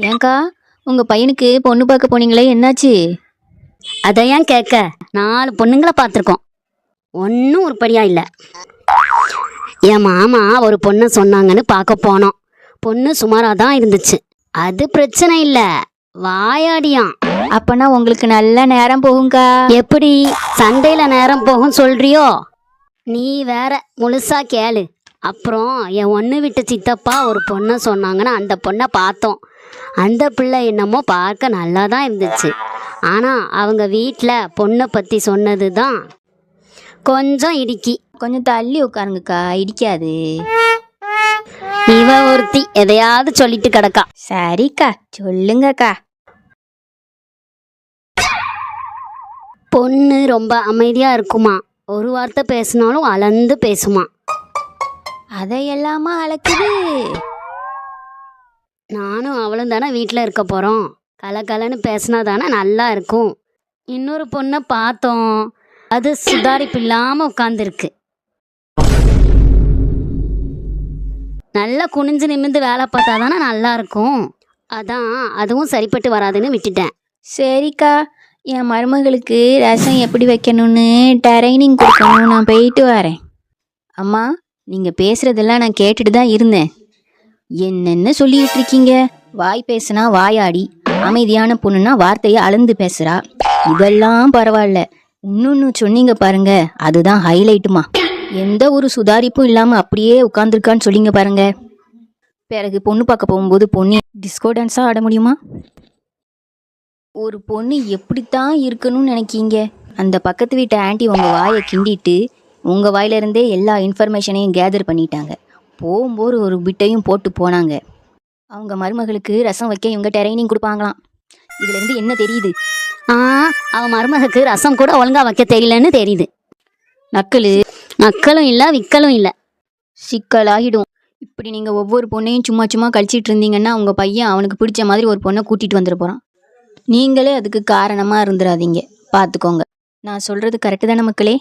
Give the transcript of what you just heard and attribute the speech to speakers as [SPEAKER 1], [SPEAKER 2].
[SPEAKER 1] ஏன்க்கா உங்க பையனுக்கு பொண்ணு பார்க்க போனீங்களே, என்னாச்சு?
[SPEAKER 2] அதை ஏன் கேட்க? 4 பொண்ணுங்களை பார்த்துருக்கோம், ஒன்றும் உருப்படியா இல்லை. என் மாமா ஒரு பொண்ணை சொன்னாங்கன்னு பார்க்க போனோம். பொண்ணு சுமாராக தான் இருந்துச்சு. அது பிரச்சனை இல்லை, வாயாடியான்.
[SPEAKER 1] அப்பனா உங்களுக்கு நல்ல நேரம் போகும்க்கா.
[SPEAKER 2] எப்படி சண்டையில் நேரம் போகும் சொல்றியோ? நீ வேற முழுசா கேளு. அப்புறம் என் ஒன்று விட்டு சித்தப்பா ஒரு பொண்ணை சொன்னாங்கன்னு அந்த பொண்ணை பார்த்தோம். அந்த பிள்ளை என்னமோ பார்க்க நல்லா தான் இருந்துச்சு. ஆனால் அவங்க வீட்டில் பொண்ணை பற்றி சொன்னது தான் கொஞ்சம் இடிக்கி.
[SPEAKER 1] கொஞ்சம் தள்ளி உட்காருங்கக்கா, இடிக்காது.
[SPEAKER 2] இவ ஒருத்தி எதையாவது சொல்லிட்டு கிடக்கா.
[SPEAKER 1] சரிக்கா, சொல்லுங்கக்கா.
[SPEAKER 2] பொண்ணு ரொம்ப அமைதியாக இருக்குமா, ஒரு வார்த்தை பேசினாலும் அளந்து பேசுமா.
[SPEAKER 1] அதையெல்லாமா அழைக்குது?
[SPEAKER 2] நானும் அவளும் தானே வீட்டில் இருக்க போகிறோம், கலகலன்னு பேசினா தானே நல்லா இருக்கும். இன்னொரு பொண்ணை பார்த்தோம், அது சுதாரிப்பு இல்லாமல் உட்காந்துருக்கு. நல்லா குனிஞ்சு நிமிந்து வேலை பார்த்தா தானே நல்லா இருக்கும். அதான் அதுவும் சரிப்பட்டு வராதுன்னு விட்டுட்டேன்.
[SPEAKER 1] சரிக்கா, என் மருமகளுக்கு ரசம் எப்படி வைக்கணும்னு ட்ரைனிங் கொடுக்கணும், நான் போயிட்டு வரேன். அம்மா, நீங்கள் பேசுகிறதெல்லாம் நான் கேட்டுட்டு தான் இருந்தேன். என்னென்ன சொல்லிக்கிட்டு இருக்கீங்க? வாய் பேசுனா வாயாடி, அமைதியான பொண்ணுன்னா வார்த்தையை அளந்து பேசுகிறா. இதெல்லாம் பரவாயில்ல, இன்னொன்று சொன்னீங்க பாருங்க, அதுதான் ஹைலைட்டுமா. எந்த ஒரு சுதாரிப்பும் இல்லாமல் அப்படியே உட்காந்துருக்கான்னு சொல்லிங்க பாருங்க. பிறகு பொண்ணு பார்க்க போகும்போது பொண்ணு டிஸ்கோ டான்ஸாக ஆட முடியுமா? ஒரு பொண்ணு எப்படித்தான் இருக்கணும்னு நினைக்கீங்க? அந்த பக்கத்து வீட்டு ஆண்டி உங்கள் வாயை கிண்டிட்டு உங்கள் வாயிலிருந்தே எல்லா இன்ஃபர்மேஷனையும் கேதர் பண்ணிட்டாங்க. போகும்போது ஒரு பிட்டையும் போட்டு போனாங்க. அவங்க மருமகளுக்கு ரசம் வைக்க இவங்க ட்ரைனிங் கொடுப்பாங்களாம். இதுலேருந்து என்ன தெரியுது?
[SPEAKER 2] அவன் மருமகளுக்கு ரசம் கூட ஒழுங்காக வைக்க தெரியலன்னு தெரியுது. நக்கலும் இல்லை, விக்கலும் இல்லை,
[SPEAKER 1] சிக்கலாகிடும். இப்படி நீங்கள் ஒவ்வொரு பொண்ணையும் சும்மா சும்மா கழிச்சிட்டு இருந்தீங்கன்னா உங்கள் பையன் அவனுக்கு பிடிச்ச மாதிரி ஒரு பொண்ணை கூட்டிகிட்டு வந்துட போகிறான். நீங்களே அதுக்கு காரணமாக இருந்துடாதீங்க, பார்த்துக்கோங்க. நான் சொல்கிறது கரெக்டு தானே மக்களே?